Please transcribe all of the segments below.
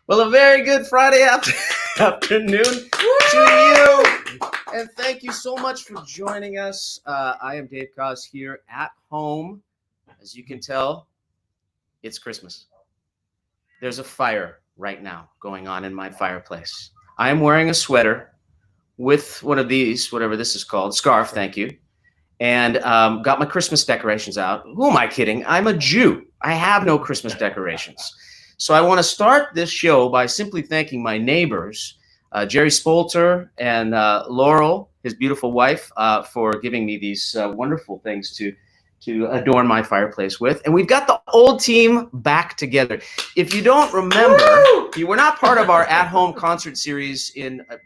Well, a very good Friday afternoon to you. And thank you so much for joining us. I am Dave Koz here at home. As you can tell, it's Christmas. There's a fire right now going on in my fireplace. I am wearing a sweater with one of these, whatever this is called, scarf, thank you. And got my Christmas decorations out. Who am I kidding? I'm a Jew. I have no Christmas decorations. So I want to start this show by simply thanking my neighbors, Jerry Spolter and Laurel, his beautiful wife, for giving me these wonderful things to adorn my fireplace with. And we've got the old team back together. If you don't remember, you were not part of our at-home concert series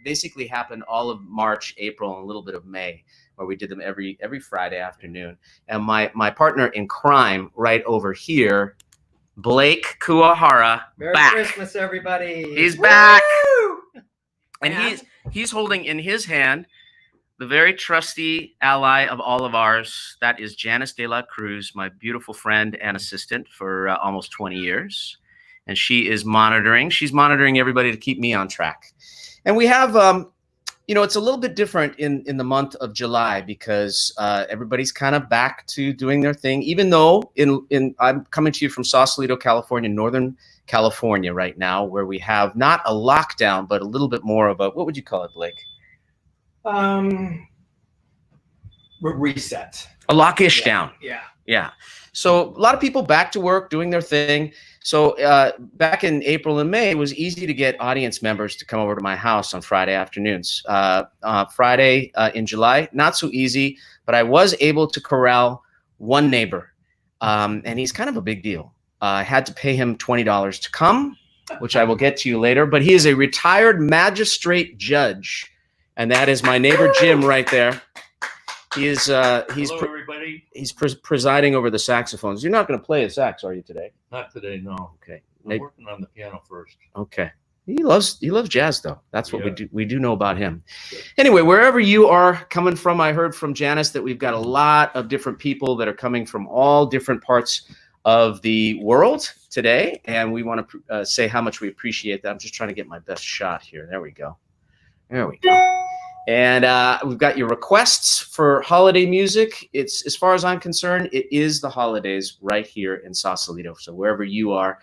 basically happened all of March, April, and a little bit of May, where we did them every Friday afternoon. And my partner in crime right over here, Blake Kuahara, Merry back. Christmas, everybody. He's back. Woo! And he's holding in his hand the very trusty ally of all of ours. That is Janice De La Cruz, my beautiful friend and assistant for almost 20 years. And she is monitoring. She's monitoring everybody to keep me on track. And we have, it's a little bit different in the month of July because everybody's kind of back to doing their thing, even though I'm coming to you from Sausalito, California, Northern California right now, where we have not a lockdown, but a little bit more of a, what would you call it, Blake? Reset. A lockish down. Yeah. So a lot of people back to work, doing their thing. So back in April and May, it was easy to get audience members to come over to my house on Friday afternoons. Friday in July, not so easy, but I was able to corral one neighbor, and he's kind of a big deal. I had to pay him $20 to come, which I will get to you later, but he is a retired magistrate judge, and that is my neighbor Jim right there. Hello, everybody. He's presiding over the saxophones. You're not going to play a sax, are you, today? Not today, no. Okay. I'm working on the piano first. Okay. He loves jazz, though. That's what we do know about him. Anyway, wherever you are coming from, I heard from Janice that we've got a lot of different people that are coming from all different parts of the world today, and we want to say how much we appreciate that. I'm just trying to get my best shot here. There we go. And we've got your requests for holiday music. It's, as far as I'm concerned, it is the holidays right here in Sausalito. So wherever you are,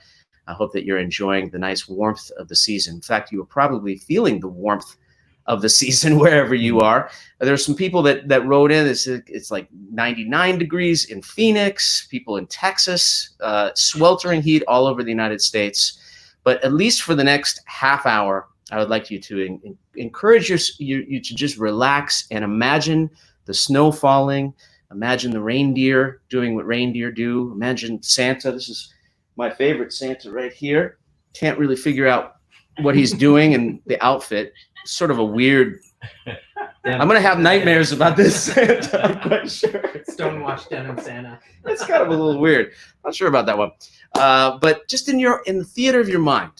I hope that you're enjoying the nice warmth of the season. In fact, you are probably feeling the warmth of the season wherever you are. There's some people that wrote in. It's like 99 degrees in Phoenix, people in Texas, sweltering heat all over the United States. But at least for the next half hour, I would like you to encourage you to just relax and imagine the snow falling. Imagine the reindeer doing what reindeer do. Imagine Santa. This is my favorite Santa right here. Can't really figure out what he's doing in the outfit. It's sort of a weird. I'm going to have nightmares about this Santa, I'm quite sure. Stonewashed denim Santa. It's kind of a little weird. Not sure about that one. But just in the theater of your mind,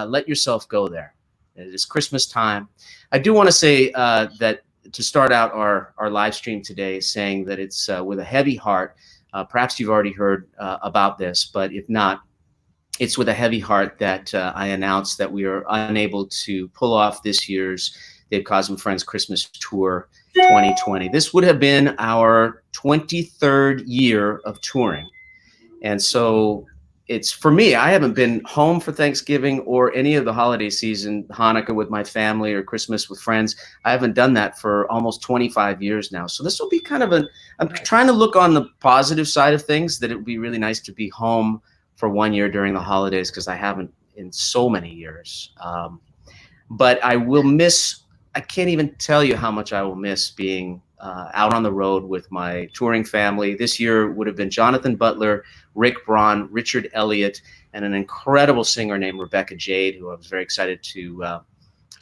let yourself go there. It is Christmas time. I do want to say that to start out our live stream today, saying that it's with a heavy heart. Perhaps you've already heard about this, but if not, it's with a heavy heart that I announced that we are unable to pull off this year's Dave Koz and Friends Christmas Tour 2020. This would have been our 23rd year of touring. And so it's, for me, I haven't been home for Thanksgiving or any of the holiday season, Hanukkah with my family or Christmas with friends. I haven't done that for almost 25 years now. So this will be kind of I'm trying to look on the positive side of things, that it would be really nice to be home for 1 year during the holidays, because I haven't in so many years. But I will miss, I can't even tell you how much I will miss being out on the road with my touring family. This year would have been Jonathan Butler, Rick Braun, Richard Elliott, and an incredible singer named Rebecca Jade, who I was very excited to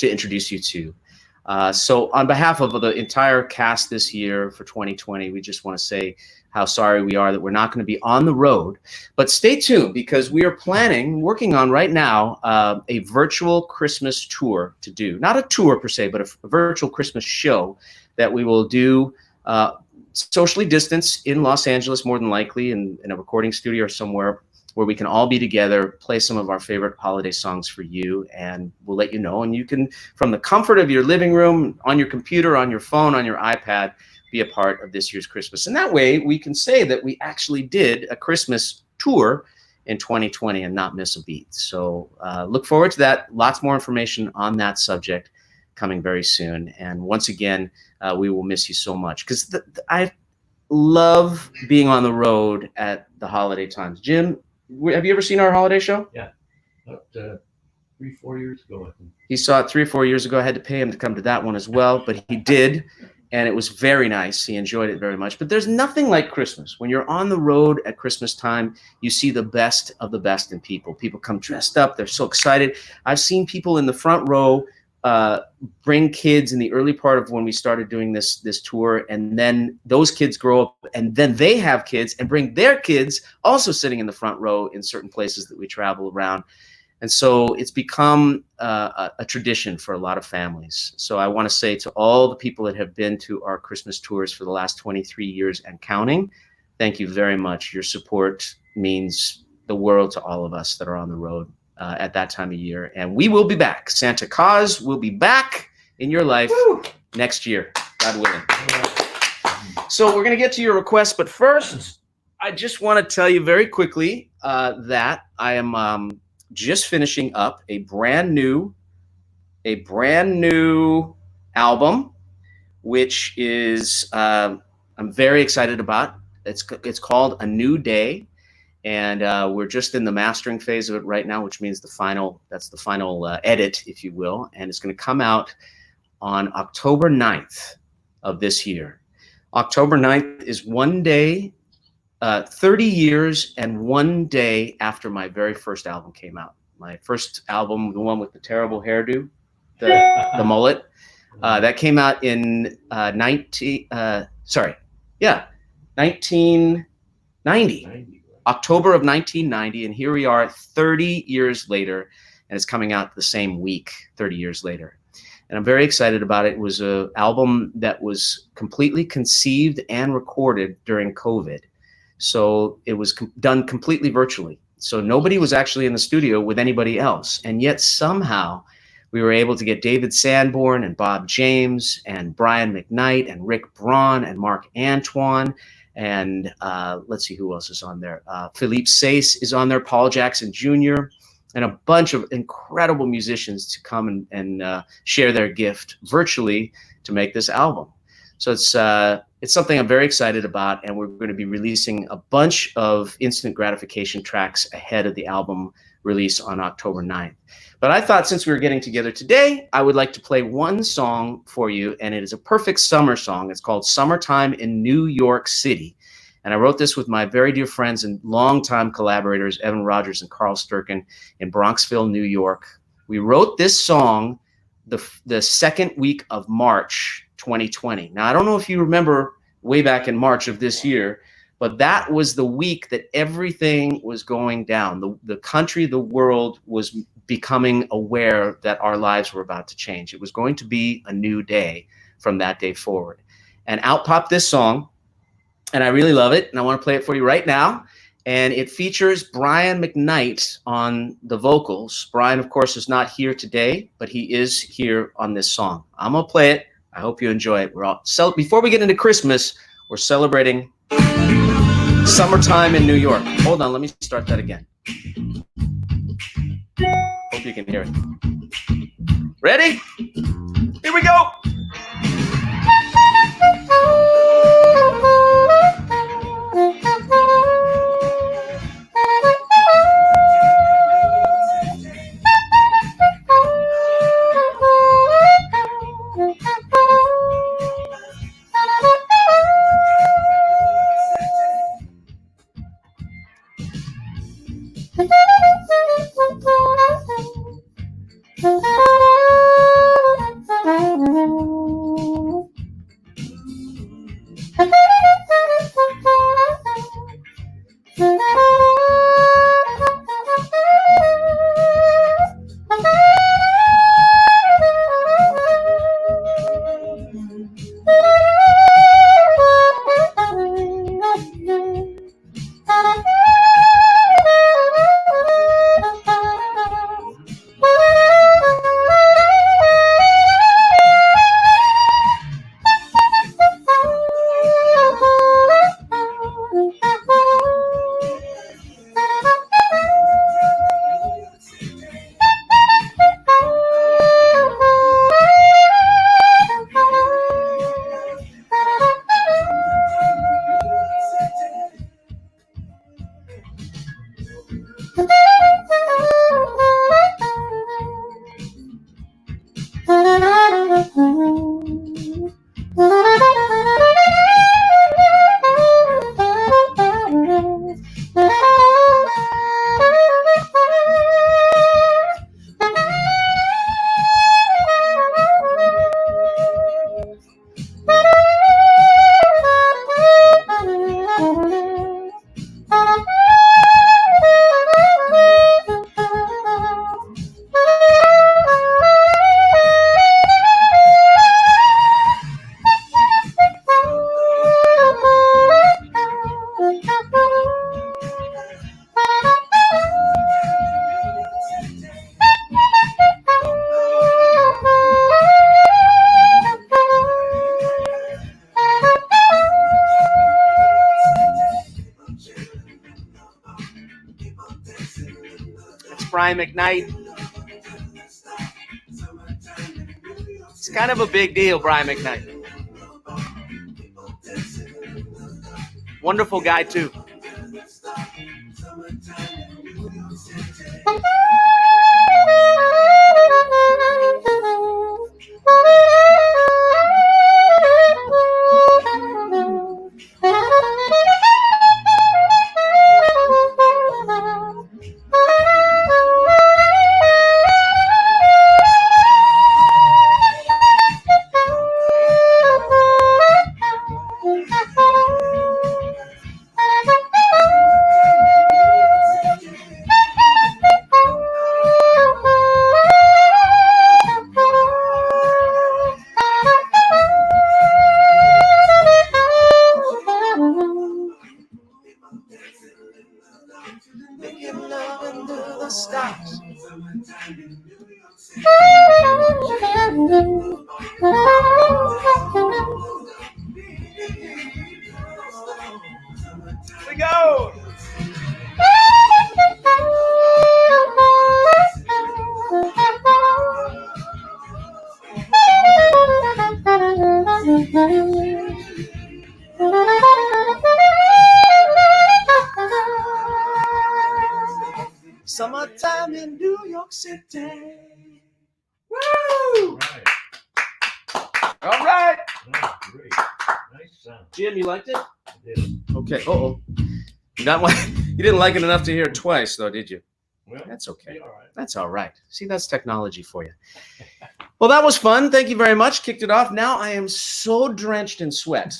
introduce you to. So on behalf of the entire cast this year for 2020, we just want to say how sorry we are that we're not going to be on the road. But stay tuned, because we are working on right now, a virtual Christmas tour to do. Not a tour per se, but a virtual Christmas show that we will do socially distanced in Los Angeles, more than likely, in a recording studio or somewhere. where we can all be together, play some of our favorite holiday songs for you, and we'll let you know. And you can, from the comfort of your living room, on your computer, on your phone, on your iPad, be a part of this year's Christmas. And that way we can say that we actually did a Christmas tour in 2020 and not miss a beat. So look forward to that. Lots more information on that subject coming very soon. And once again, we will miss you so much, because I love being on the road at the holiday times. Jim, have you ever seen our holiday show? Yeah, about 3-4 years ago, I think. He saw it 3 or 4 years ago. I had to pay him to come to that one as well, but he did, and it was very nice. He enjoyed it very much. But there's nothing like Christmas. When you're on the road at Christmas time, you see the best of the best in people. People come dressed up. They're so excited. I've seen people in the front row bring kids in the early part of when we started doing this tour, and then those kids grow up, and then they have kids and bring their kids, also sitting in the front row in certain places that we travel around. And so it's become a tradition for a lot of families. So I want to say to all the people that have been to our Christmas tours for the last 23 years and counting, thank you very much. Your support means the world to all of us that are on the road at that time of year. And we will be back. Santa Koz will be back in your life next year, God willing. So we're going to get to your requests, but first, I just want to tell you very quickly that I am just finishing up a brand new album, which is I'm very excited about. It's called A New Day. And we're just in the mastering phase of it right now, which means that's the final edit, if you will. And it's going to come out on October 9th of this year. October 9th is 1 day, 30 years and 1 day after my very first album came out. My first album, the one with the terrible hairdo, the mullet, that came out in 1990. October of 1990, and here we are 30 years later, and it's coming out the same week 30 years later. And I'm very excited about it. It was an album that was completely conceived and recorded during COVID. So it was done completely virtually. So nobody was actually in the studio with anybody else. And yet somehow we were able to get David Sanborn and Bob James and Brian McKnight and Rick Braun and Mark Antoine. And let's see who else is on there. Philippe Sace is on there, Paul Jackson Jr., and a bunch of incredible musicians to come and share their gift virtually to make this album. So it's something I'm very excited about, and we're going to be releasing a bunch of instant gratification tracks ahead of the album release on October 9th. But I thought since we were getting together today, I would like to play one song for you, and it is a perfect summer song. It's called Summertime in New York City. And I wrote this with my very dear friends and longtime collaborators, Evan Rogers and Carl Sturken in Bronxville, New York. We wrote this song the second week of March 2020. Now, I don't know if you remember way back in March of this year, but that was the week that everything was going down. The country, the world was becoming aware that our lives were about to change. It was going to be a new day from that day forward. And out popped this song, and I really love it, and I want to play it for you right now. And it features Brian McKnight on the vocals. Brian, of course, is not here today, but he is here on this song. I'm going to play it. I hope you enjoy it. Before we get into Christmas, we're celebrating summertime in New York. Hold on, let me start that again. Hope you can hear it. Ready? Here we go. Brian McKnight. It's kind of a big deal, Brian McKnight. Wonderful guy, too. We go. Summertime in New York City. Woo! All right. Oh, great. Nice sound. Jim, you liked it? I did. Okay. Uh-oh. You got one. You didn't like it enough to hear it twice, though, did you? Well, That's okay. be all right. That's all right. See, that's technology for you. Well, that was fun. Thank you very much. Kicked it off. Now I am so drenched in sweat.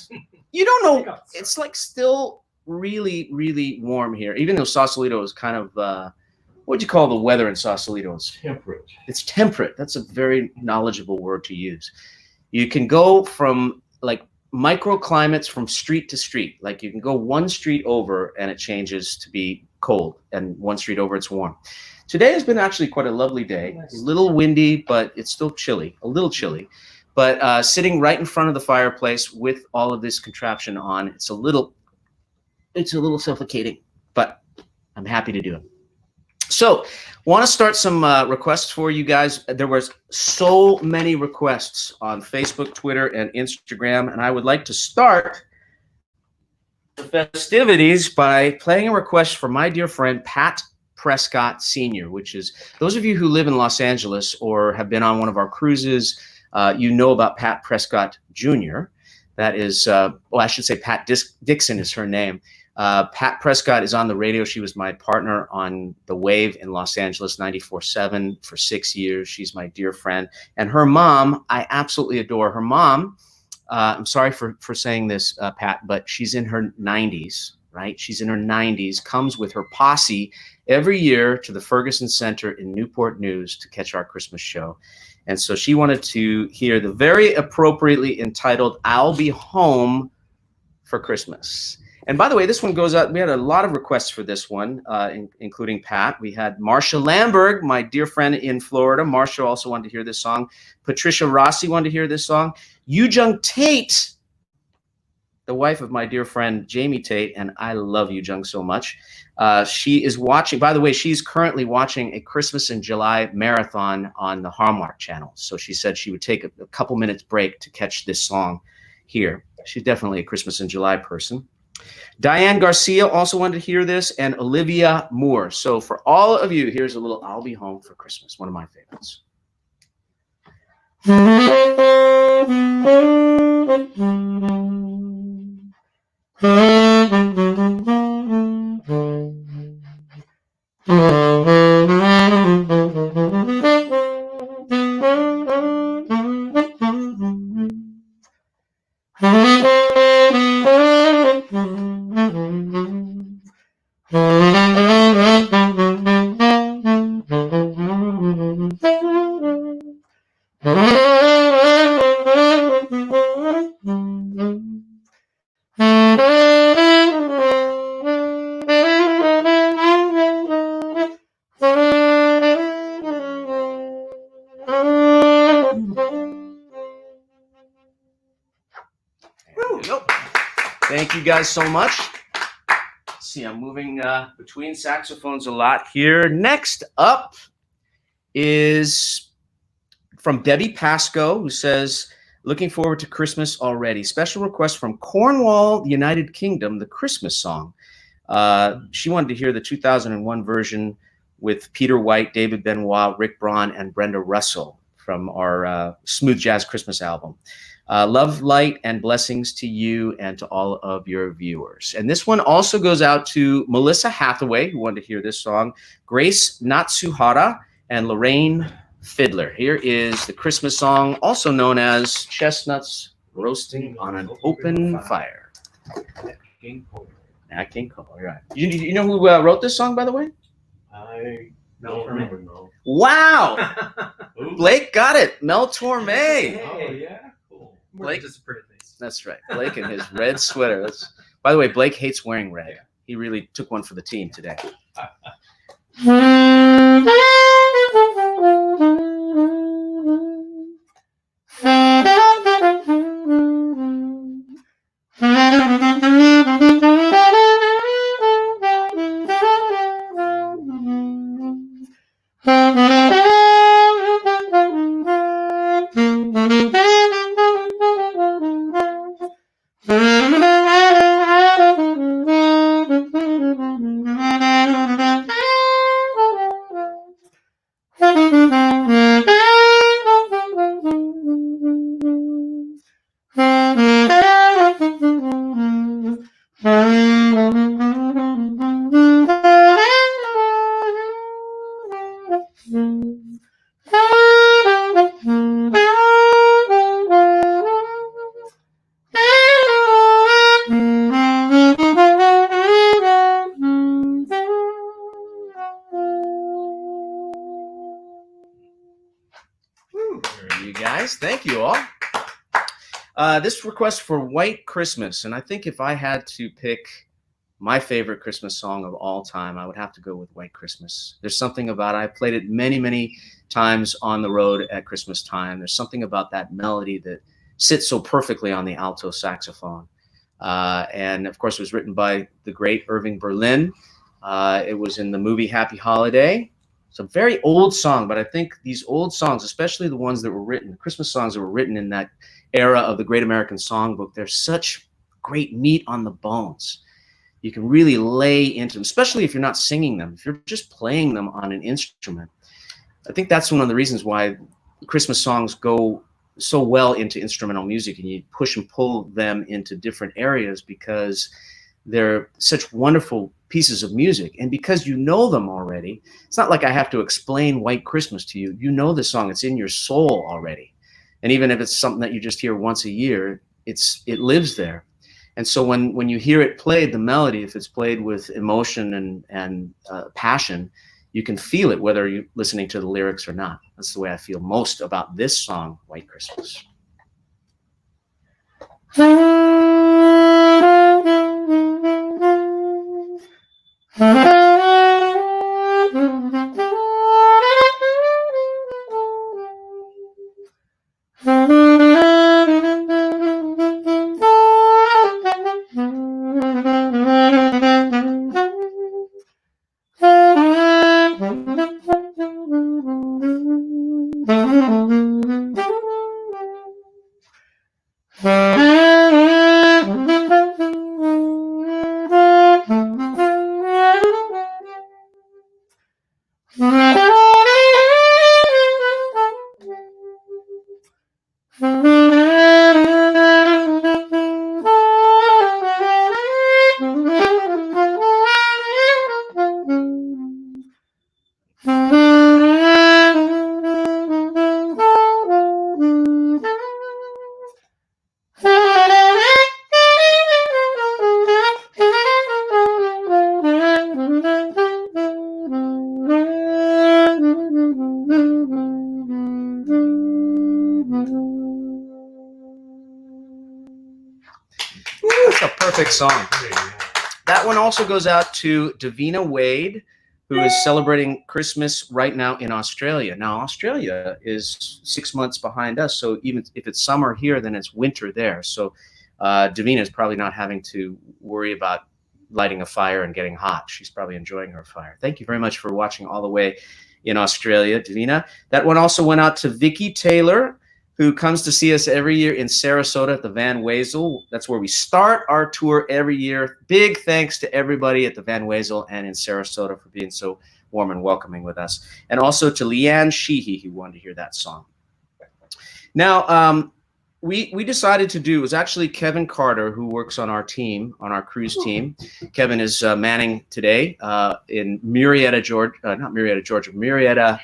You don't know. It's like still really, really warm here, even though Sausalito is kind of, what would you call the weather in Sausalito? Temperate. It's temperate. That's a very knowledgeable word to use. You can go from like microclimates from street to street. Like you can go one street over and it changes to be cold, and one street over it's warm. Today has been actually quite a lovely day. A little windy, but it's still chilly, a little chilly. But sitting right in front of the fireplace with all of this contraption on, it's a little suffocating, but I'm happy to do it. So, want to start some requests for you guys. There was so many requests on Facebook, Twitter, and Instagram, and I would like to start the festivities by playing a request for my dear friend Pat Prescott Sr., which is, those of you who live in Los Angeles or have been on one of our cruises, you know about Pat Prescott Jr. That is, well, I should say Pat Dixon is her name. Pat Prescott is on the radio. She was my partner on The Wave in Los Angeles 94.7 for 6 years. She's my dear friend. And her mom, I absolutely adore. Her mom, I'm sorry for saying this, Pat, but she's in her 90s, right? She's in her 90s, comes with her posse every year to the Ferguson Center in Newport News to catch our Christmas show. And so she wanted to hear the very appropriately entitled I'll Be Home for Christmas. And by the way, this one goes out. We had a lot of requests for this one, including Pat. We had Marcia Lamberg, my dear friend in Florida. Marcia also wanted to hear this song. Patricia Rossi wanted to hear this song. Yoo-Jung Tate, the wife of my dear friend Jamie Tate, and I love Yoo-Jung so much. She is watching, by the way, she's currently watching a Christmas in July marathon on the Hallmark Channel. So she said she would take a couple minutes break to catch this song here. She's definitely a Christmas in July person. Diane Garcia also wanted to hear this, and Olivia Moore. So for all of you, here's a little I'll Be Home for Christmas, one of my favorites. Thank you guys so much. Let's see, I'm moving between saxophones a lot here. Next up is from Debbie Pasco, who says, looking forward to Christmas already. Special request from Cornwall, United Kingdom, the Christmas song. She wanted to hear the 2001 version with Peter White, David Benoit, Rick Braun, and Brenda Russell from our Smooth Jazz Christmas album. Love, light, and blessings to you and to all of your viewers. And this one also goes out to Melissa Hathaway, who wanted to hear this song, Grace Natsuhara, and Lorraine Fiddler. Here is the Christmas song, also known as Chestnuts Roasting on an Open Fire. King Cole. Nat King Cole, all right. You know who wrote this song, by the way? I don't remember. No. Wow! Blake got it. Mel Torme. Oh, yeah. Cool. Blake- Just a pretty face. That's right. Blake in his red sweater. By the way, Blake hates wearing red. Yeah. He really took one for the team today. You guys, thank you all. This request for White Christmas, and I think if I had to pick my favorite Christmas song of all time, I would have to go with White Christmas. There's something about it. I played it many, many times on the road at Christmas time. There's something about that melody that sits so perfectly on the alto saxophone. And of course, it was written by the great Irving Berlin. It was in the movie Happy Holiday. It's a very old song, but I think these old songs, especially the ones that were written, Christmas songs that were written in that era of the Great American Songbook, they're such great meat on the bones. You can really lay into them, especially if you're not singing them. If you're just playing them on an instrument, I think that's one of the reasons why Christmas songs go so well into instrumental music, and you push and pull them into different areas because they're such wonderful pieces of music. And because you know them already, it's not like I have to explain White Christmas to you. You know the song, it's in your soul already. And even if it's something that you just hear once a year, it lives there. And so when you hear it played, the melody, if it's played with emotion and passion, you can feel it whether you're listening to the lyrics or not. That's the way I feel most about this song, White Christmas. perfect song. That one also goes out to Davina Wade, who is celebrating Christmas right now in Australia. Now, Australia is 6 months behind us, so even if it's summer here, then it's winter there. So Davina is probably not having to worry about lighting a fire and getting hot. She's probably enjoying her fire. Thank you very much for watching all the way in Australia, Davina. That one also went out to Vicky Taylor, who comes to see us every year in Sarasota at the Van Wezel. That's where we start our tour every year. Big thanks to everybody at the Van Wezel and in Sarasota for being so warm and welcoming with us. And also to Leanne Sheehy, who wanted to hear that song. Now, we decided to do, it was actually Kevin Carter, who works on our team, on our cruise team. Kevin is manning today in Murrieta, Georgia, not Murrieta, Georgia, Murrieta,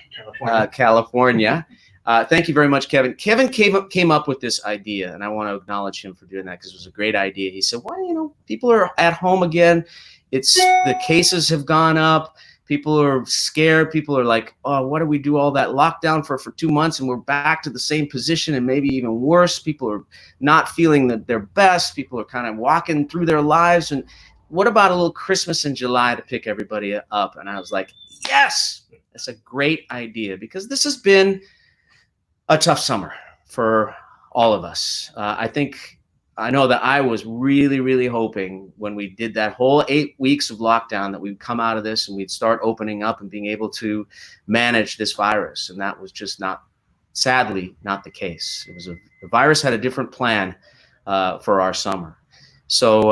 California. Thank you very much, Kevin. Kevin came up with this idea, and I want to acknowledge him for doing that because it was a great idea. He said, well, people are at home again. The cases have gone up. People are scared. People are like, oh, what do we do all that lockdown for 2 months, and we're back to the same position and maybe even worse. People are not feeling their best. People are kind of walking through their lives. And what about a little Christmas in July to pick everybody up? And I was like, yes, that's a great idea, because this has been a tough summer for all of us. I know that I was really, really hoping when we did that whole 8 weeks of lockdown that we'd come out of this and we'd start opening up and being able to manage this virus. And that was just sadly, not the case. The virus had a different plan for our summer. So,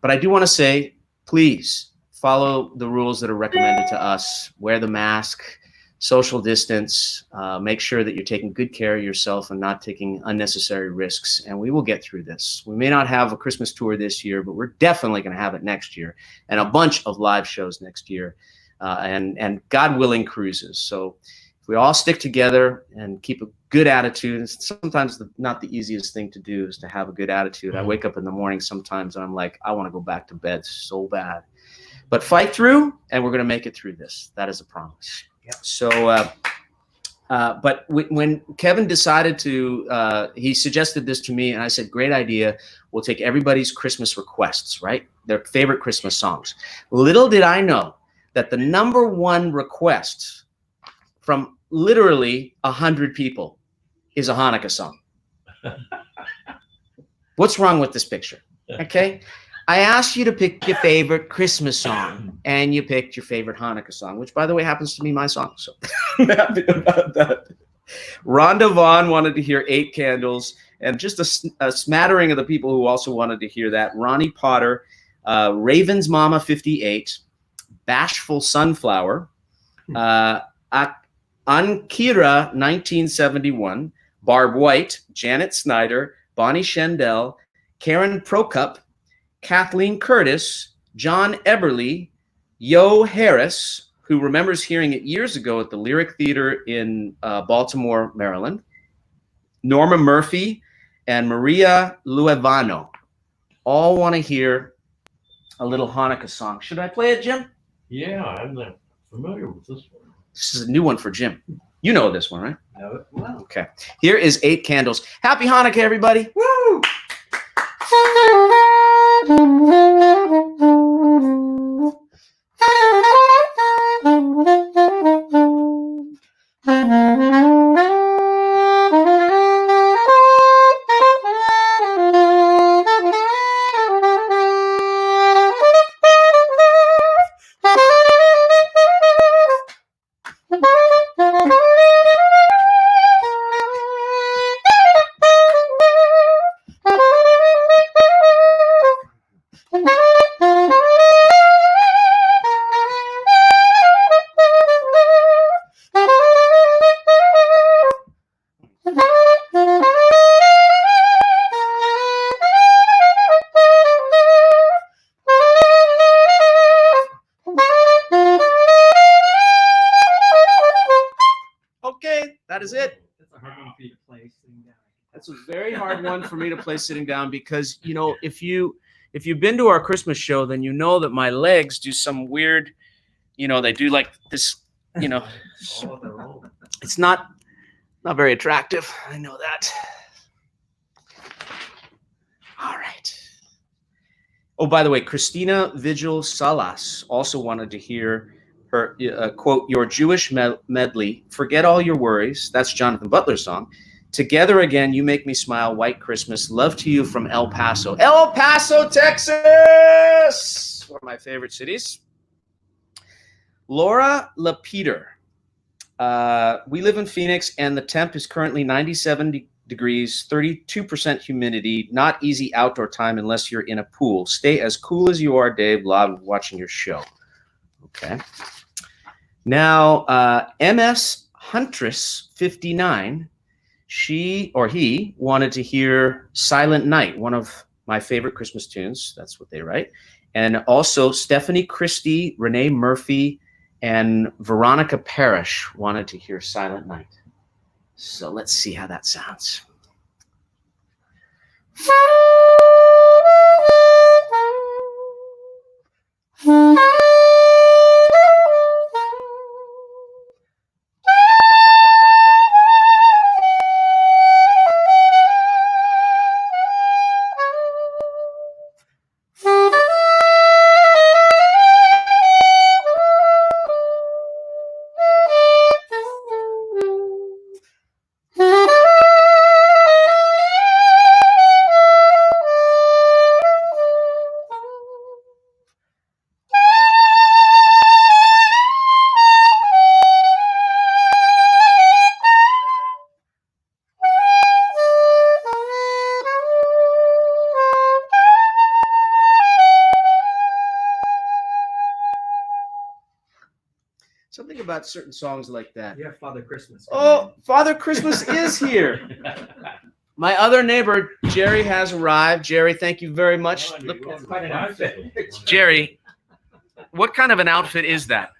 but I do want to say, please follow the rules that are recommended to us. Wear the mask, social distance, make sure that you're taking good care of yourself and not taking unnecessary risks, and we will get through this. We may not have a Christmas tour this year, but we're definitely going to have it next year, and a bunch of live shows next year, and God willing, cruises. So if we all stick together and keep a good attitude, it's sometimes not the easiest thing to do is to have a good attitude. I wake up in the morning sometimes and I'm like, I want to go back to bed so bad. But fight through, and we're going to make it through this. That is a promise. So, but when Kevin decided to, he suggested this to me, and I said, great idea. We'll take everybody's Christmas requests, right? Their favorite Christmas songs. Little did I know that the #1 request from literally 100 people is a Hanukkah song. What's wrong with this picture? Okay. I asked you to pick your favorite Christmas song, and you picked your favorite Hanukkah song, which, by the way, happens to be my song. So I'm happy about that. Rhonda Vaughn wanted to hear 8 Candles, and just a smattering of the people who also wanted to hear that. Ronnie Potter, Raven's Mama 58, Bashful Sunflower, Ankira 1971, Barb White, Janet Snyder, Bonnie Shendell, Karen Prokup, Kathleen Curtis, John Eberly, Yo Harris, who remembers hearing it years ago at the Lyric Theater in Baltimore, Maryland, Norma Murphy, and Maria Luevano. All want to hear a little Hanukkah song. Should I play it, Jim? Yeah, I'm not familiar with this one. This is a new one for Jim. You know this one, right? No, well. Okay. Here is 8 Candles. Happy Hanukkah, everybody. Woo! That is it. That's a hard one for you to play sitting down. That's a very hard one for me to play sitting down because, you know, if you've been to our Christmas show, then you know that my legs do some weird, you know, they do like this, you know, it's not very attractive. I know that. All right. Oh, by the way, Christina Vigil Salas also wanted to hear her quote, your Jewish medley, Forget All Your Worries. That's Jonathan Butler's song. Together Again, You Make Me Smile, White Christmas. Love to you from El Paso. El Paso, Texas! One of my favorite cities. Laura Lapeter. We live in Phoenix, and the temp is currently 97 degrees, 32% humidity. Not easy outdoor time unless you're in a pool. Stay as cool as you are, Dave. Love watching your show. Okay. Now, MS Huntress 59, she or he wanted to hear Silent Night, one of my favorite Christmas tunes. That's what they write. And also Stephanie Christie, Renee Murphy, and Veronica Parrish wanted to hear Silent Night. So let's see how that sounds. Something about certain songs like that. Yeah, Father Christmas. Oh, Father Christmas is here. My other neighbor, Jerry, has arrived. Jerry, thank you very much. Look, That's quite an outfit. Jerry, what kind of an outfit is that?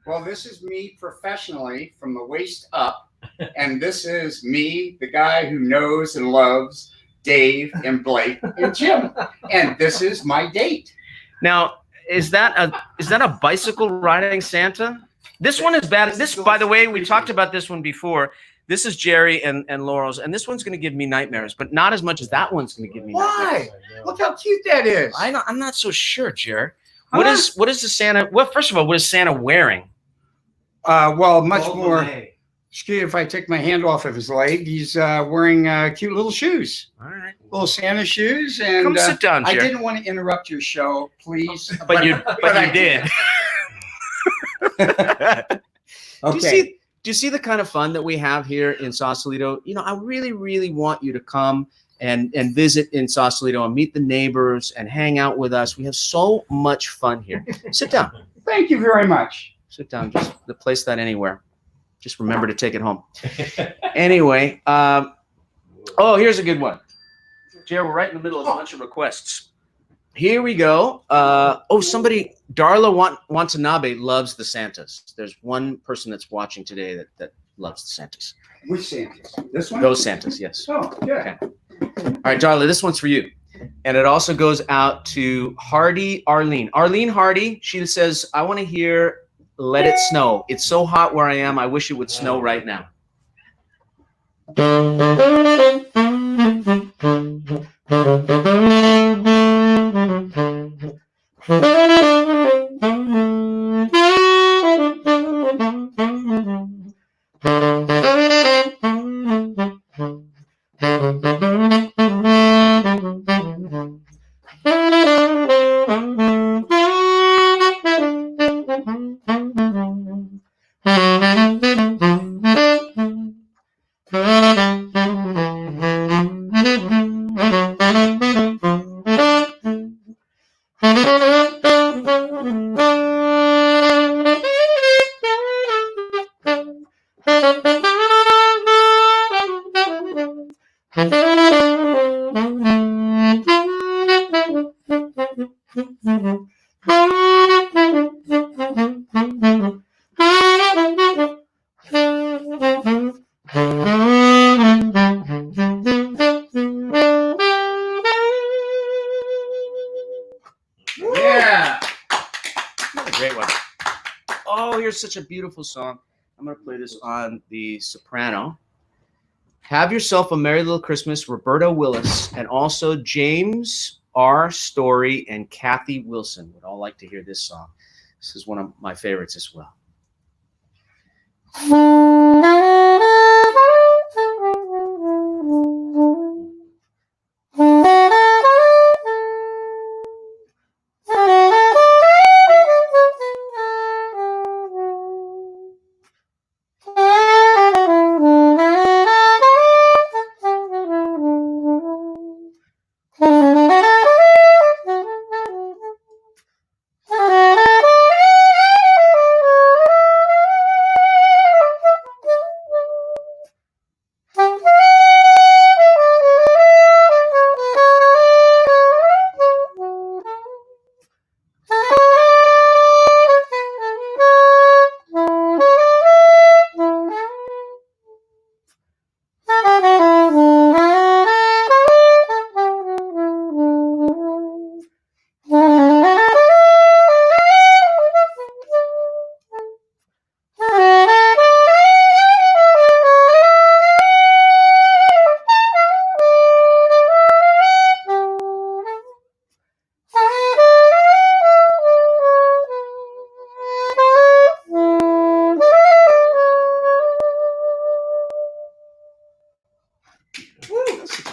Well, this is me professionally from the waist up. And this is me, the guy who knows and loves Dave and Blake and Jim. And this is my date. Now, is that a bicycle riding Santa? This one is bad. This, by the way, we talked about this one before. This is Jerry and Laurel's, and this one's going to give me nightmares, but not as much as that one's going to give me nightmares. Why? Look how cute that is. I'm not so sure, Jerry. What is the Santa? Well, first of all, what is Santa wearing? Well, much All the more. way. Excuse me if I take my hand off of his leg. He's wearing cute little shoes, All right. little Santa shoes. And Come sit down, I Jerry. didn't want to interrupt your show, please. But you I did. Okay. Do you see the kind of fun that we have here in Sausalito? You know, I really, really want you to come and visit in Sausalito and meet the neighbors and hang out with us. We have so much fun here. Sit down. Thank you very much. Sit down. Just place that anywhere. Just remember to take it home. Anyway, oh, here's a good one. Jared, we're right in the middle of a bunch of requests. Here we go. Somebody, Darla Watanabe loves the Santas. There's one person that's watching today that loves the Santas. Which Santas? This one? Those Santas, yes. Oh, yeah. All right, Darla, this one's for you. And it also goes out to Hardy Arlene. Arlene Hardy, she says, I want to hear Let It Snow. It's so hot where I am. I wish it would snow right now. Yeah. Another great one. Oh, here's such a beautiful song. I'm going to play this on the soprano. Have yourself a merry little Christmas, Roberta Willis, and also James R. Story and Kathy Wilson would all like to hear this song. This is one of my favorites as well.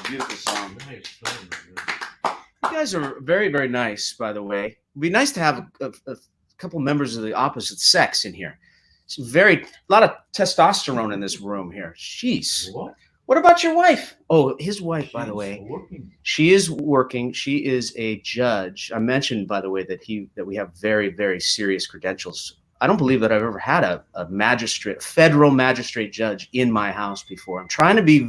Beautiful song. Nice. You guys are very, very nice, by the way. It'd be nice to have a couple members of the opposite sex in here. It's a lot of testosterone in this room here. Jeez. What about your wife? Oh, his wife, by the way. She is working. She is a judge. I mentioned, by the way, that we have very, very serious credentials. I don't believe that I've ever had a federal magistrate judge in my house before. I'm trying to be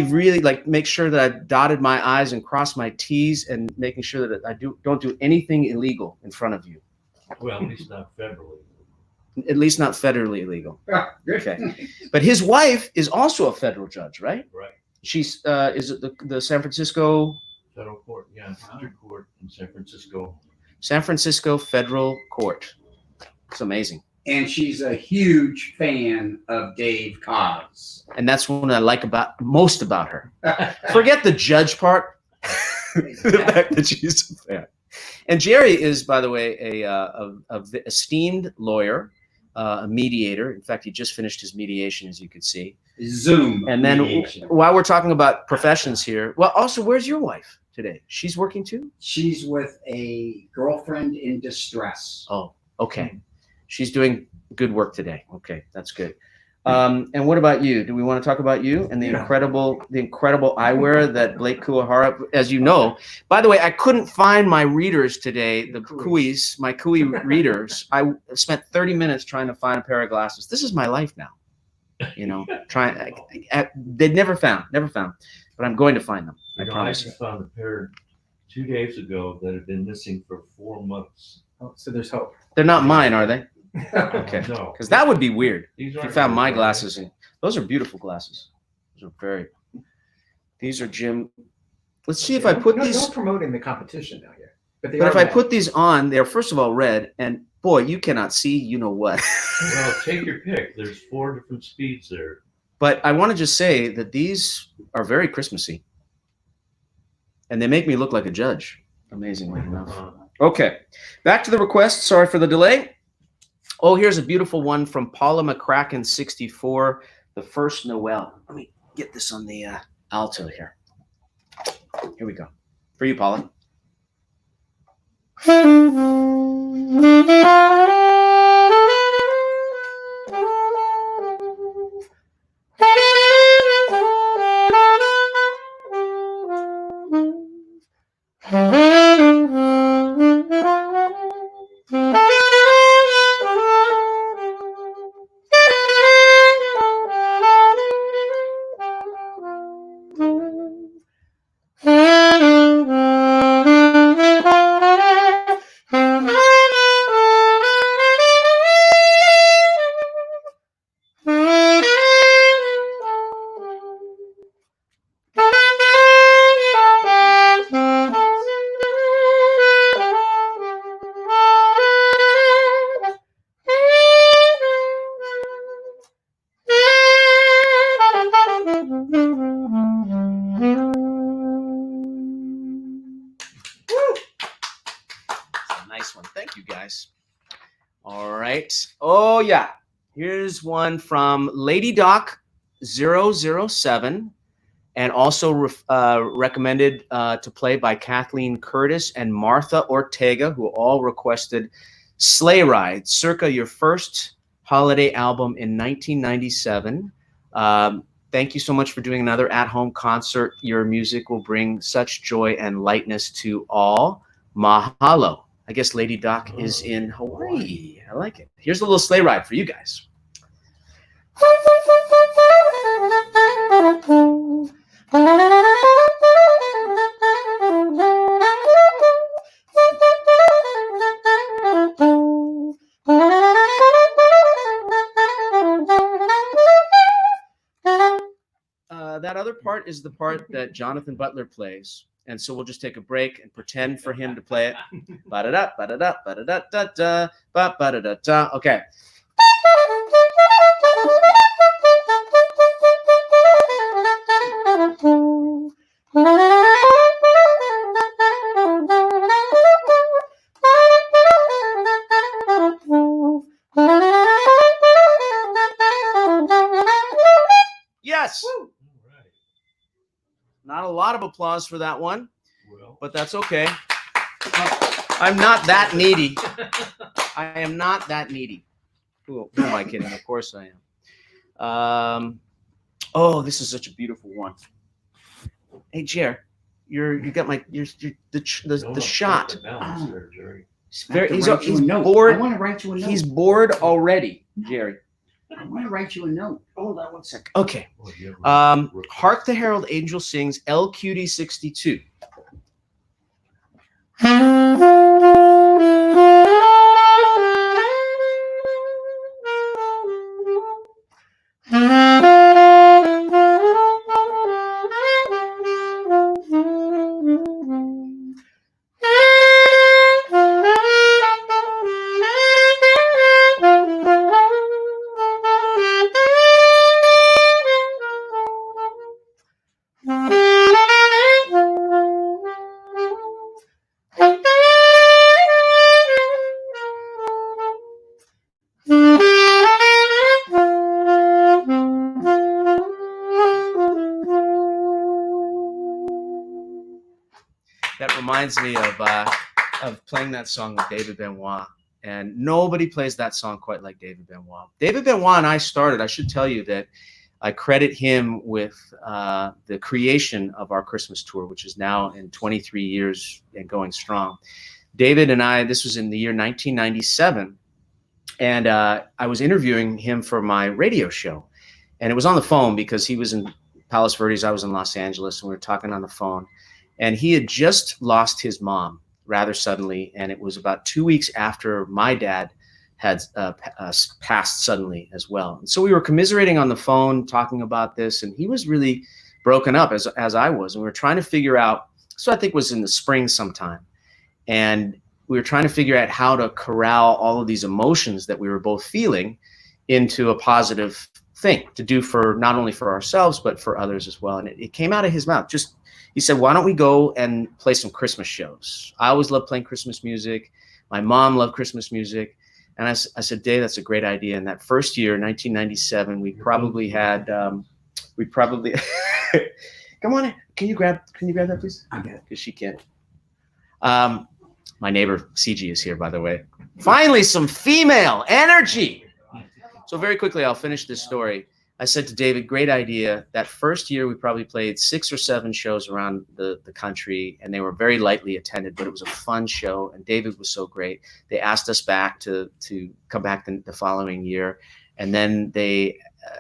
really make sure that I've dotted my I's and crossed my T's and making sure that I don't do anything illegal in front of you. Well, at least not federally. At least not federally illegal. Ah, good. Okay. But his wife is also a federal judge, right? Right. She's is it the San Francisco Federal court, yeah, district court in San Francisco. San Francisco Federal Court. It's amazing. And she's a huge fan of Dave Koz. And that's what I like most about her. Forget the judge part. The fact that she's a fan. And Jerry is, by the way, a esteemed lawyer, a mediator. In fact, he just finished his mediation, as you could see. Zoom. And then mediation. while we're talking about professions here, well, also, where's your wife today? She's working too? She's with a girlfriend in distress. Oh, okay. She's doing good work today. Okay, that's good. And what about you? Do we want to talk about you and the incredible eyewear that Blake Kuwahara, as you know? By the way, I couldn't find my readers today, my Kui readers. I spent 30 minutes trying to find a pair of glasses. This is my life now. You know, they never found, but I'm going to find them. I promise. I just found a pair 2 days ago that had been missing for 4 months. Oh, so there's hope. They're not mine, are they? Okay. No. Because that would be weird. If you found my glasses, and those are beautiful glasses. These are Jim. Let's see if I put these. Don't promoting the competition now here. But if I put these on, they're first of all red, and boy, you cannot see. You know what? Well, take your pick. There's 4 different speeds there. But I want to just say that these are very Christmassy, and they make me look like a judge. Amazingly enough. Okay, back to the request. Sorry for the delay. Oh, here's a beautiful one from Paula McCracken, 64, The First Noel. Let me get this on the alto here. Here we go. For you, Paula. one. Thank you, guys. All right. Oh, yeah. Here's one from Lady Doc 007, and also recommended to play by Kathleen Curtis and Martha Ortega, who all requested Sleigh Ride, circa your first holiday album in 1997. Thank you so much for doing another at-home concert. Your music will bring such joy and lightness to all. Mahalo. I guess Lady Doc is in Hawaii. I like it. Here's a little sleigh ride for you guys. That other part is the part that Jonathan Butler plays. And so we'll just take a break and pretend for him to play it. Ba-da-da, ba-da-da, ba-da-da-da-da, ba-da-da-da. Okay. Yes. Not a lot of applause for that one, but that's okay. I'm not that needy. I am not that needy. Who am I kidding? Of course I am. Oh, this is such a beautiful one. Hey, Jer, you got my the shot. He's bored. I want to write you a note. He's bored already, Jerry. I want to write you a note. Hold on one second. Okay. Hark the Herald Angel Sings, LQD 62. That reminds me of playing that song with David Benoit, and nobody plays that song quite like David Benoit. David Benoit and I started. I should tell you that I credit him with the creation of our Christmas tour, which is now in 23 years and going strong. David and I, this was in the year 1997, and I was interviewing him for my radio show, and it was on the phone because he was in Palos Verdes, I was in Los Angeles, and we were talking on the phone. And he had just lost his mom rather suddenly, and it was about 2 weeks after my dad had passed suddenly as well. And so we were commiserating on the phone, talking about this, and he was really broken up as I was. And we were trying to figure out, so I think it was in the spring sometime, and we were trying to figure out how to corral all of these emotions that we were both feeling into a positive thing to do for not only for ourselves, but for others as well. And it came out of his mouth. He said, why don't we go and play some Christmas shows? I always loved playing Christmas music. My mom loved Christmas music. And I said, Dave, that's a great idea. And that first year, 1997, we probably had, come on in. Can you grab that, please? I got it. Because she can't. My neighbor, CG, is here, by the way. Finally, some female energy. So very quickly, I'll finish this story. I said to David, great idea. That first year, we probably played 6 or 7 shows around the country, and they were very lightly attended, but it was a fun show, and David was so great. They asked us back to come back the following year, and then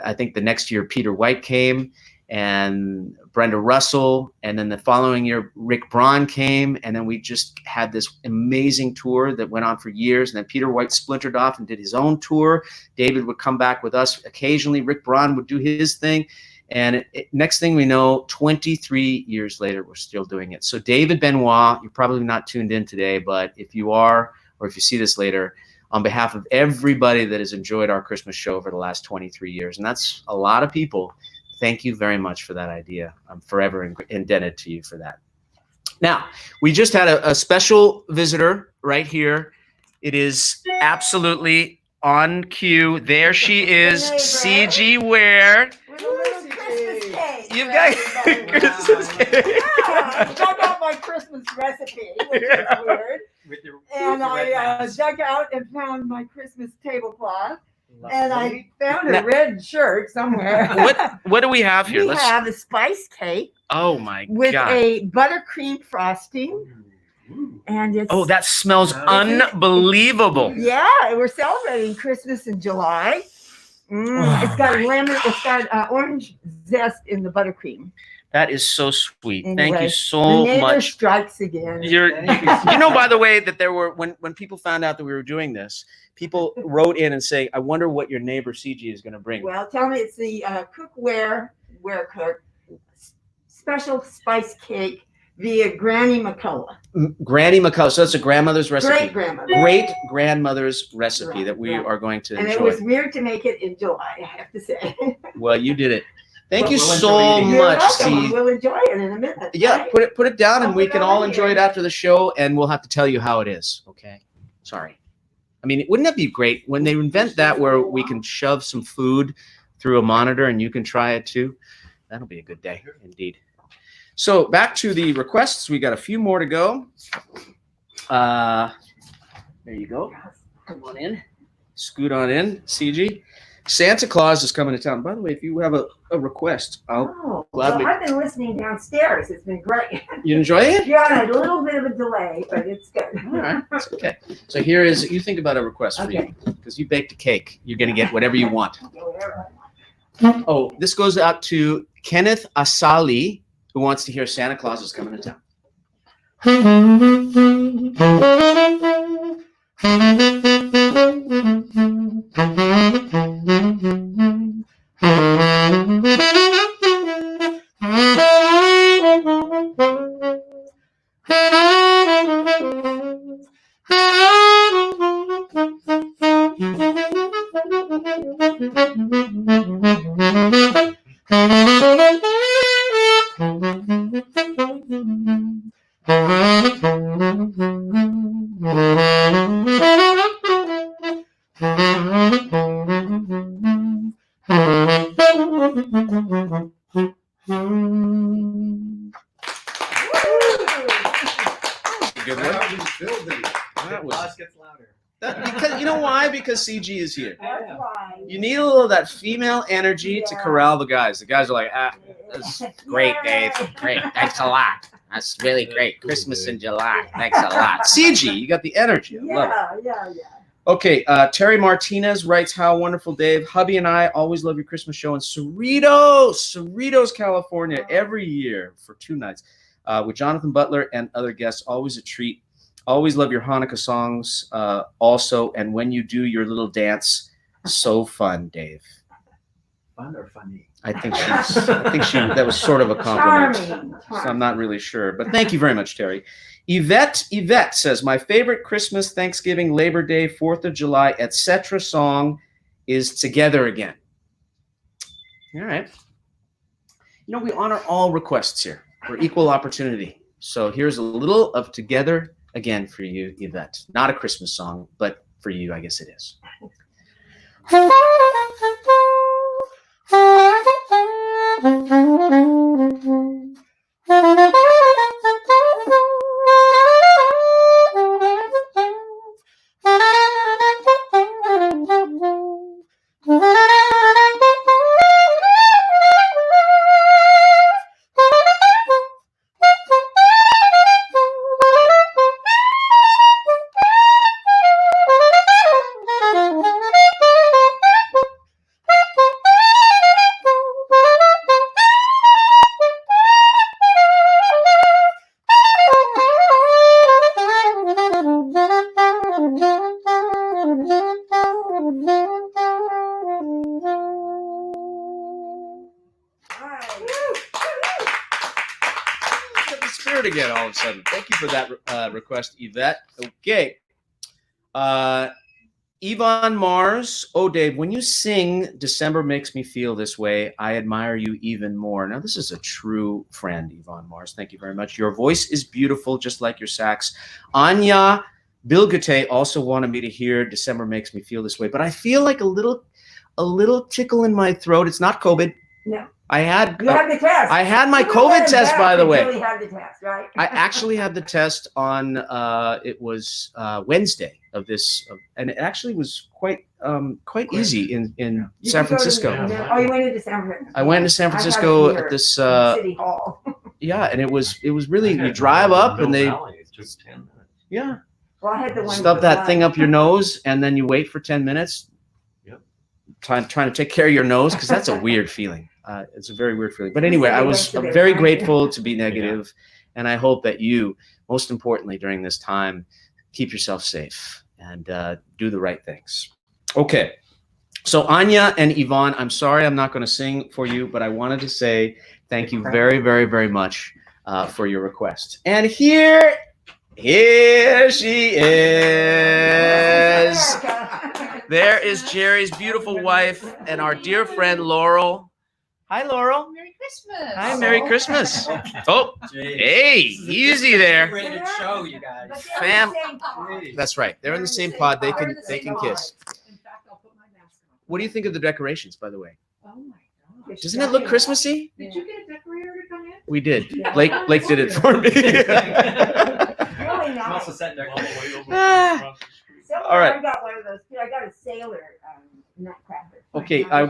I think the next year, Peter White came, and Brenda Russell, and then the following year, Rick Braun came, and then we just had this amazing tour that went on for years, and then Peter White splintered off and did his own tour. David would come back with us occasionally. Rick Braun would do his thing, and next thing we know, 23 years later, we're still doing it. So David Benoit, you're probably not tuned in today, but if you are, or if you see this later, on behalf of everybody that has enjoyed our Christmas show over the last 23 years, and that's a lot of people, thank you very much for that idea. I'm forever indebted to you for that. Now, we just had a special visitor right here It is absolutely on cue. There she is, CG Ware. With a little Christmas cake. You for got everybody. Christmas cake. Yeah, I dug out my Christmas recipe, which is weird. With your, And with your red I mouse. dug out and found my Christmas tablecloth. Lovely. And I found Now- a red shirt somewhere. What do we have here? We have a spice cake Oh my with God. a buttercream frosting. And it's Oh, that smells Isn't it? unbelievable. yeah, we're celebrating Christmas in July. It's got lemon, it's got orange zest in the buttercream. That is so sweet. Thank Anyway, you The so neighbor much. strikes again. You're, Thank you. you know, by the way, that there were when people found out that we were doing this, people wrote in and say, "I wonder what your neighbor CG is going to bring." Well, tell me, it's the cookware cook special spice cake via Granny McCullough, Granny McCullough. So that's a grandmother's recipe. great grandmother. Great grandmother's recipe Right, that we right. are going to And it enjoy. was weird to make it in July, I have to say. Well, you did it. Thank Well, you we'll so enjoy eating it. You're much, welcome. C. We'll enjoy it in a minute. Yeah, right? put it down, and I'll we put can it all on enjoy it here. after the show, and we'll have to tell you how it is. Okay. Sorry. I mean, wouldn't that be great when they invent that where we can shove some food through a monitor and you can try it too? That'll be a good day, indeed. So back to the requests. We got a few more to go. There you go. Come on in. Scoot on in, CG. Santa Claus is coming to town. By the way, if you have a request, I'll Oh, gladly- well, I've been listening downstairs. It's been great. you enjoy it? Yeah, a little bit of a delay, but it's good. All right, that's okay. So here is, you think about a request for Okay. you, because you baked a cake. You're going to get whatever you want. Okay, whatever I want. Oh, this goes out to Kenneth Asali, who wants to hear Santa Claus is coming to town. Good one. That was, Boss gets louder. because, you know why? Because CG is here. That's why. You need a little of that female energy to Yeah. corral the guys. The guys are like, that's great, Dave. Great. Thanks a lot. That's really great. Christmas in July. Thanks a lot. CG, you got the energy. I love it. Yeah. Okay, Terry Martinez writes, "How wonderful, Dave. Hubby and I always love your Christmas show in Cerritos, California, every year for 2 nights with Jonathan Butler and other guests. Always a treat. Always love your Hanukkah songs also. And when you do your little dance, so fun, Dave." Fun or funny? I think that was sort of a compliment. Charming. So I'm not really sure, but thank you very much, Terry. Yvette says, "My favorite Christmas, Thanksgiving, Labor Day, 4th of July, etc. song is Together Again." All right. You know, we honor all requests here. We're equal opportunity. So here's a little of Together Again for you, Yvette. Not a Christmas song, but for you, I guess it is. Got the spirit again all of a sudden. Thank you for that request, Yvette. Okay. Yvonne Mars. "Oh, Dave, when you sing 'December Makes Me Feel This Way,' I admire you even more." Now, this is a true friend, Yvonne Mars. Thank you very much. "Your voice is beautiful, just like your sax." Anya Bill Gutte also wanted me to hear December Makes Me Feel This Way, but I feel like a little tickle in my throat. It's not COVID. No. I had You had the test. I had my You were COVID test, back by the until way. you had the test, right? I actually had the test on it was Wednesday of this, and it actually was quite easy in You San could go to- Francisco. Oh, you went into San Francisco. I went to San I had it Francisco here at this in City Hall. yeah, and it was really I had you drive one in up and Mill they Valley. It took 10 minutes. yeah Well, I had the one. stuff with that the thing line. up your nose and then you wait for 10 minutes. Yep. Trying to take care of your nose because that's a weird feeling. It's a very weird feeling. But anyway, I was Anyway, very right? grateful to be negative, and I hope that you, most importantly during this time, keep yourself safe and do the right things. Okay. So Anya and Yvonne, I'm sorry I'm not going to sing for you, but I wanted to say thank you very, very, very much for your request. And here she is. There is Jerry's beautiful wife and our dear friend Laurel. Hi, Laurel. Merry Christmas. Hi, Merry Christmas. Oh, hey, easy there. Rated show, you guys. But Fam- they're on the same pod. That's right. They're in the same pod. They can kiss. In fact, I'll put my mask on. What do you think of the decorations, by the way? Oh my gosh. Doesn't it look Christmassy? Did you get a decorator to come in? We did. Yeah. Blake did it for me. Really I'm also nice. sitting there. All right. I got one of those too. I got a sailor nutcracker. Okay, I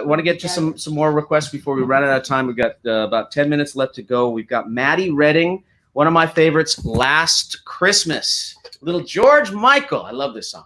want to get to some more requests before we run out of time. We've got about 10 minutes left to go. We've got Maddie Redding, one of my favorites, Last Christmas. Little George Michael. I love this song.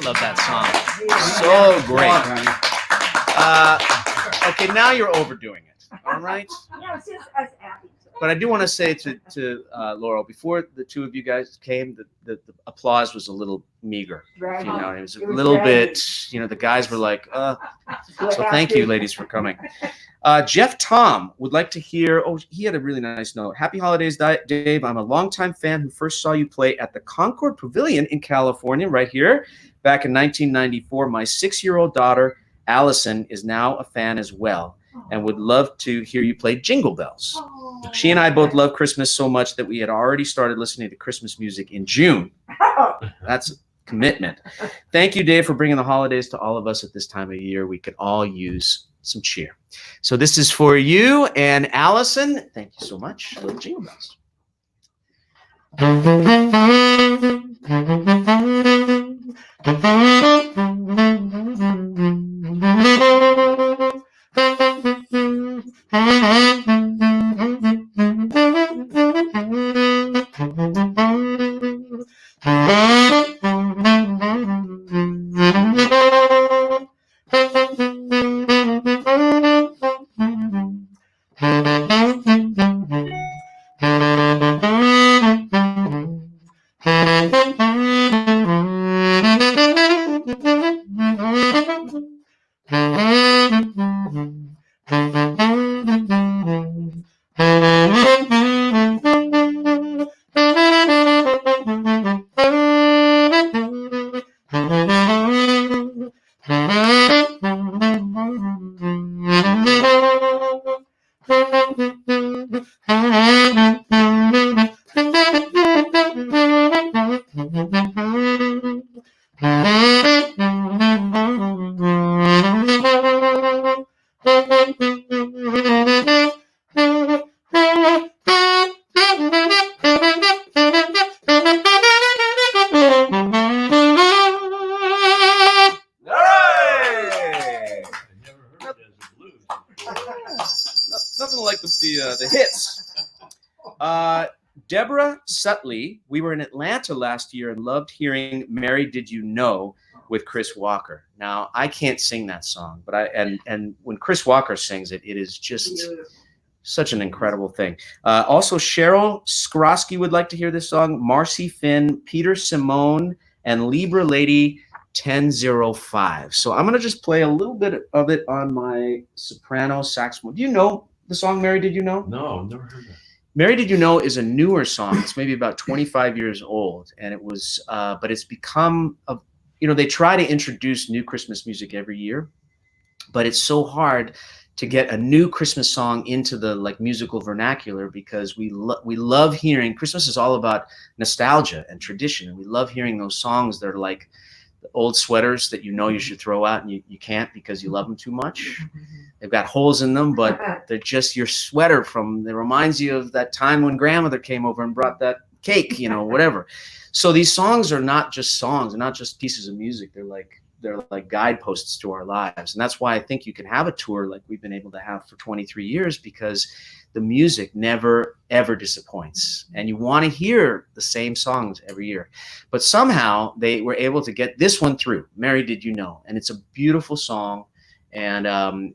Love that song. So great. Okay, now you're overdoing it. All right. No, it's just us happy. But I do want to say to Laurel, before the two of you guys came, the applause was a little meager. Right. You know, it was a It was little very- bit. You know, the guys were like, So What thank you, happened? ladies, for coming. Jeff Tom would like to hear. Oh, he had a really nice note. Happy holidays, Dave. I'm a longtime fan who first saw you play at the Concord Pavilion in California, right here, back in 1994. My 6-year-old daughter, Allison, is now a fan as well and would love to hear you play Jingle Bells. Oh. She and I both love Christmas so much that we had already started listening to Christmas music in June. That's commitment. Thank you, Dave, for bringing the holidays to all of us at this time of year. We could all use some cheer. So this is for you and Allison. Thank you so much. Little Jingle Bells. Nothing like the hits. Deborah Sutley, we were in Atlanta last year and loved hearing Mary Did You Know with Chris Walker. Now, I can't sing that song, but and when Chris Walker sings it, it is just such an incredible thing. Also, Cheryl Skrosky would like to hear this song. Marcy Finn, Peter Simone, and Libra Lady 1005. So I'm going to just play a little bit of it on my soprano saxophone. Do you know the song, Mary? Did you know? No, I've never heard that. Mary Did You Know is a newer song. It's maybe about 25 years old. And it was, but it's become, they try to introduce new Christmas music every year, but it's so hard to get a new Christmas song into the musical vernacular, because we love hearing. Christmas is all about nostalgia and tradition, and we love hearing those songs that are like the old sweaters that you should throw out and you can't because you love them too much. They've got holes in them, but they're just your sweater that reminds you of that time when grandmother came over and brought that cake, whatever. So these songs are not just songs, they're not just pieces of music. They're like guideposts to our lives. And that's why I think you can have a tour like we've been able to have for 23 years, because the music never, ever disappoints. And you want to hear the same songs every year. But somehow they were able to get this one through, Mary Did You Know? And it's a beautiful song. And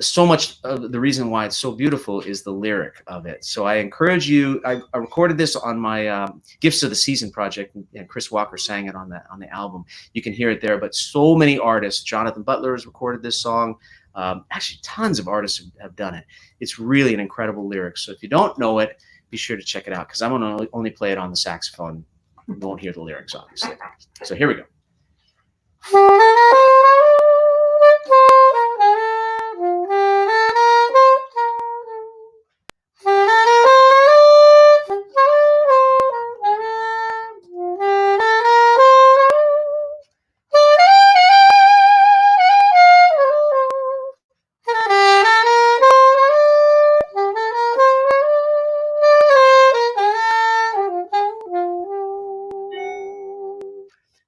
so much of the reason why it's so beautiful is the lyric of it. So I encourage you. I recorded this on my Gifts of the Season project, and Chris Walker sang it on the album. You can hear it there. But so many artists, Jonathan Butler has recorded this song. Actually, tons of artists have done it. It's really an incredible lyric. So if you don't know it, be sure to check it out, because I'm going to only play it on the saxophone. You won't hear the lyrics, obviously. So here we go.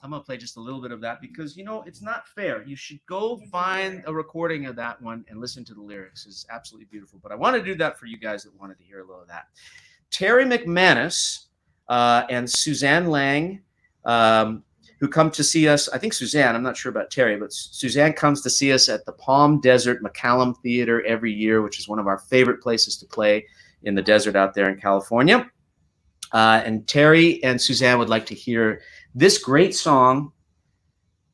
I'm going to play just a little bit of that because, it's not fair. You should go find a recording of that one and listen to the lyrics. It's absolutely beautiful. But I want to do that for you guys that wanted to hear a little of that. Terry McManus and Suzanne Lang, who come to see us. I think Suzanne, I'm not sure about Terry, but Suzanne comes to see us at the Palm Desert McCallum Theater every year, which is one of our favorite places to play in the desert out there in California. And Terry and Suzanne would like to hear this great song,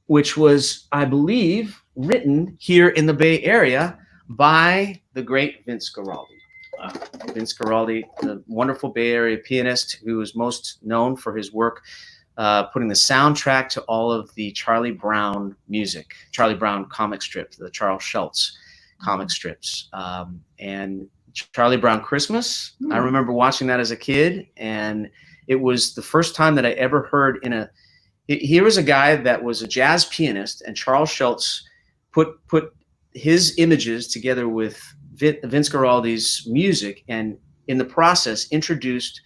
which was, I believe, written here in the Bay Area by the great Vince Guaraldi. Vince Guaraldi, the wonderful Bay Area pianist who is most known for his work putting the soundtrack to all of the Charlie Brown music, Charlie Brown comic strip, the Charles Schultz comic strips. And Charlie Brown Christmas, I remember watching that as a kid, and it was the first time that I ever heard here was a guy that was a jazz pianist, and Charles Schultz put his images together with Vince Guaraldi's music, and in the process introduced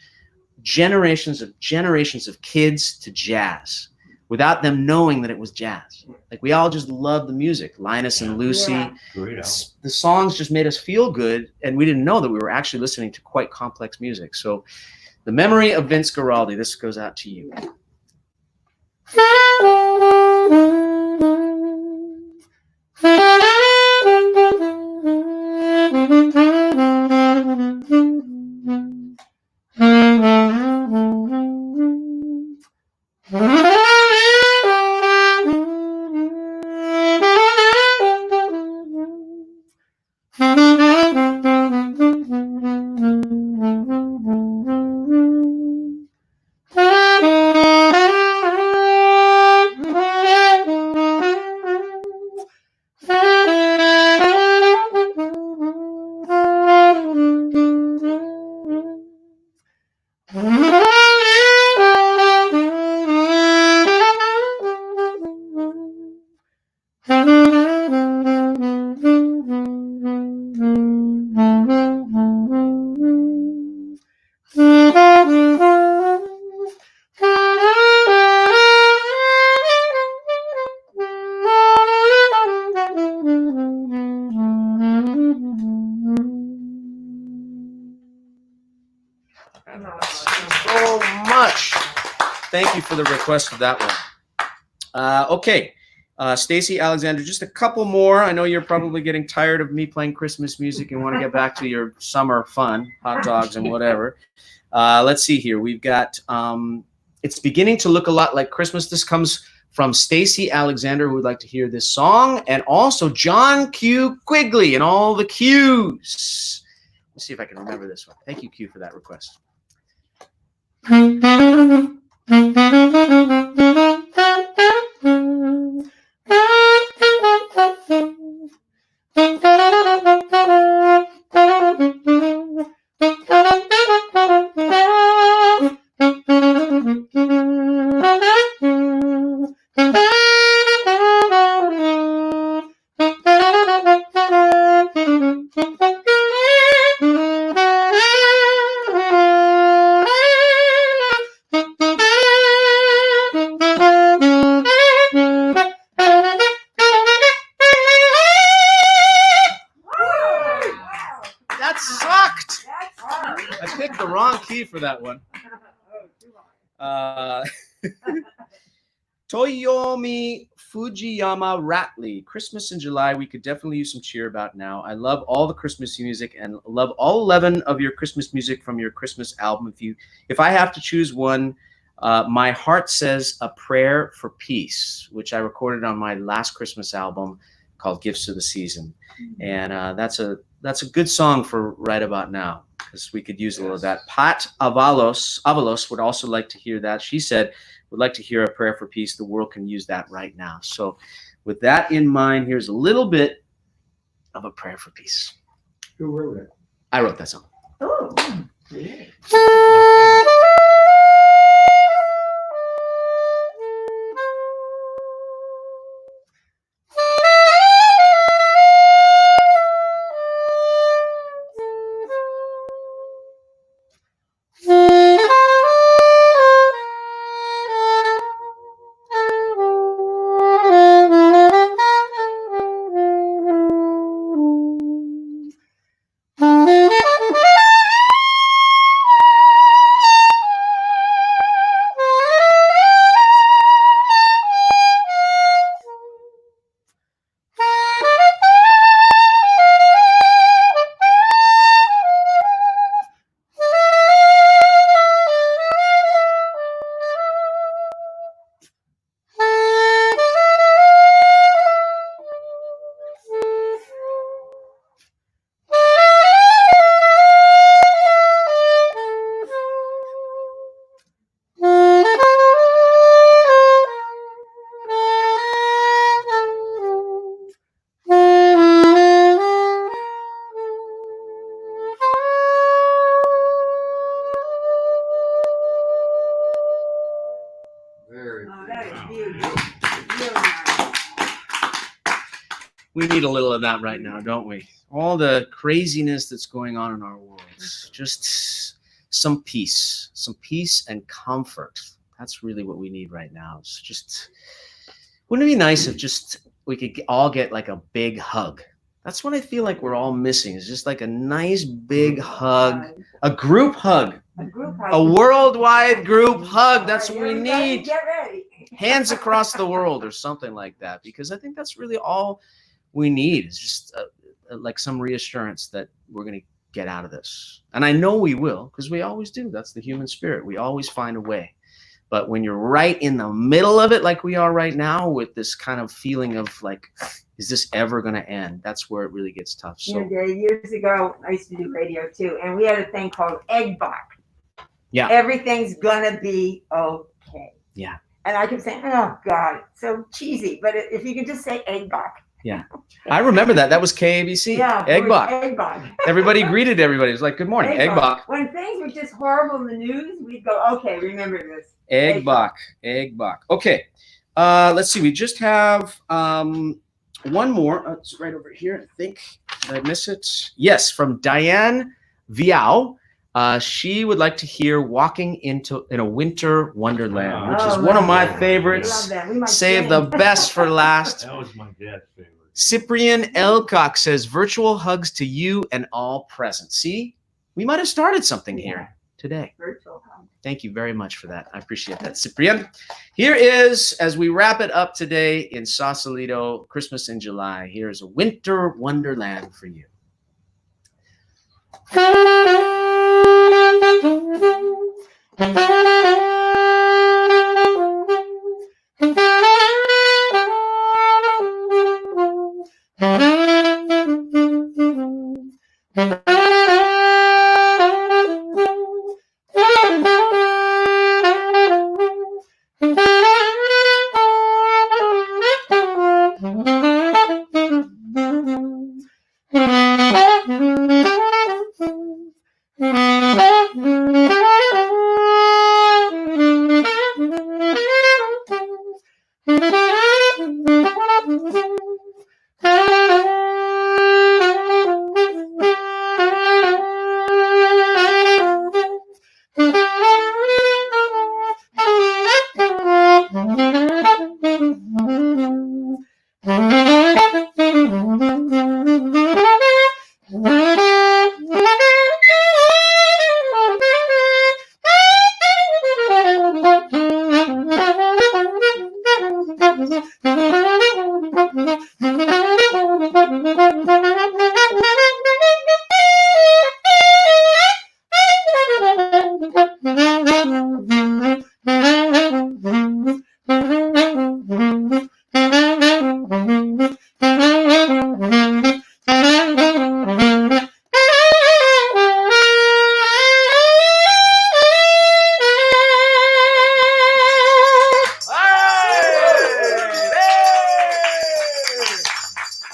generations of kids to jazz without them knowing that it was jazz. Like, we all just loved the music. Linus and Lucy. Yeah. Great album. The songs just made us feel good, and we didn't know that we were actually listening to quite complex music. So the memory of Vince Guaraldi, this goes out to you. So much. Thank you for the request of that one. Okay. Stacy Alexander, just a couple more. I know you're probably getting tired of me playing Christmas music and want to get back to your summer fun, hot dogs and whatever. Let's see here. We've got It's Beginning to Look a Lot Like Christmas. This comes from Stacy Alexander, who would like to hear this song, and also John Q. Quigley and all the Q's. Let's see if I can remember this one. Thank you, Q, for that request. That sucked. I picked the wrong key for that one. Toyomi Fujiyama Ratley. Christmas in July, we could definitely use some cheer about now. I love all the Christmas music and love all 11 of your Christmas music from your Christmas album. If I have to choose one, my heart says A Prayer for Peace, which I recorded on my last Christmas album called Gifts of the Season. And that's a good song for right about now, because we could use a little of that. Pat Avalos would also like to hear that. She said, would like to hear A Prayer for Peace. The world can use that right now. So with that in mind, here's a little bit of A Prayer for Peace. Who wrote it? I wrote that song. Oh, that is beautiful. Really nice. We need a little of that right now, don't we? All the craziness that's going on in our world. Just some peace and comfort. That's really what we need right now. It's just, wouldn't it be nice if just we could all get like a big hug? That's what I feel like we're all missing. Is just like a nice big hug, a group hug, a worldwide group hug. That's what we need. Get ready. Hands across the world or something like that, because I think that's really all we need is just like some reassurance that we're going to get out of this. And I know we will, because we always do. That's the human spirit. We always find a way. But when you're right in the middle of it, like we are right now, with this kind of feeling of like, is this ever going to end? That's where it really gets tough. So Dave, years ago, I used to do radio too, and we had a thing called egg box. Yeah. Everything's gonna be okay. Yeah. And I kept saying, oh God, so cheesy. But if you could just say egg box. Yeah. I remember that. That was KABC. Yeah. Egg box. Egg box. Everybody greeted everybody. It was like, good morning. Egg box. When things were just horrible in the news, we'd go, okay, remember this. Egg box. Egg box. Okay. Let's see. We just have one more. It's right over here, I think. Did I miss it? Yes, from Diane Viao. She would like to hear Walking in a Winter Wonderland, which is one of my favorites. Save the best for last. That was my dad's favorite. Cyprian Elcock says, virtual hugs to you and all present. See, we might have started something here today. Virtual hug. Thank you very much for that. I appreciate that. Cyprian, here is, as we wrap it up today in Sausalito, Christmas in July, here's a winter wonderland for you.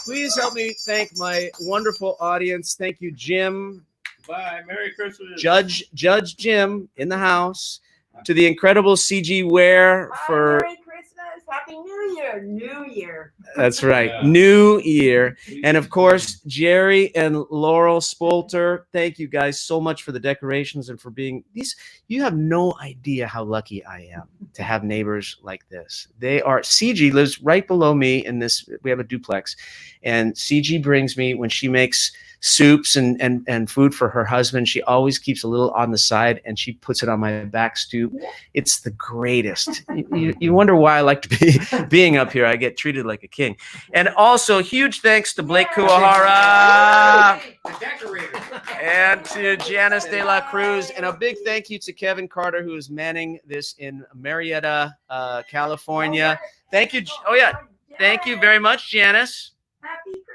Please help me thank my wonderful audience. Thank you, Jim. Bye. Merry Christmas. Judge Jim in the house. To the incredible CG Ware for. Merry Christmas, Happy New Year, New Year. That's right, Yeah. New Year. And of course, Jerry and Laurel Spolter, thank you guys so much for the decorations and for being these. You have no idea how lucky I am to have neighbors like this. They are, CG lives right below me in this, we have a duplex, and CG brings me, when she makes soups and food for her husband, she always keeps a little on the side and she puts it on my back stoop. It's the greatest. You wonder why I like to be being up here. I get treated like a king. And also huge thanks to Blake Kuwahara The decorator. and to Janice De La Cruz, and a big thank you to Kevin Carter, who is manning this in Marietta, California. Thank you. Oh yeah, thank you very much, Janice. Happy Christmas.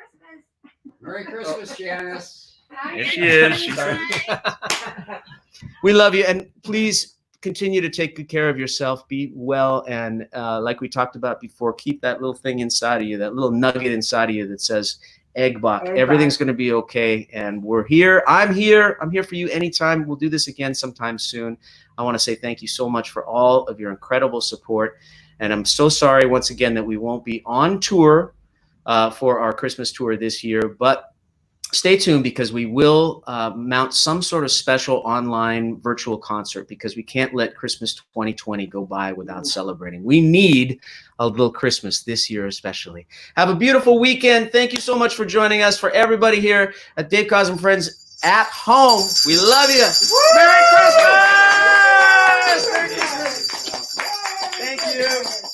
Merry Christmas, Janice. Here she is. We love you, and please continue to take good care of yourself. Be well, and like we talked about before, keep that little thing inside of you, that little nugget inside of you that says Eggbach. Everything's going to be okay, and we're here. I'm here. I'm here for you anytime. We'll do this again sometime soon. I want to say thank you so much for all of your incredible support, and I'm so sorry once again that we won't be on tour for our Christmas tour this year, but stay tuned, because we will mount some sort of special online virtual concert, because we can't let Christmas 2020 go by without celebrating. We need a little Christmas this year especially. Have a beautiful weekend. Thank you so much for joining us. For everybody here at Dave Koz and Friends at home, we love you. Merry Christmas! Merry Christmas! Thank you.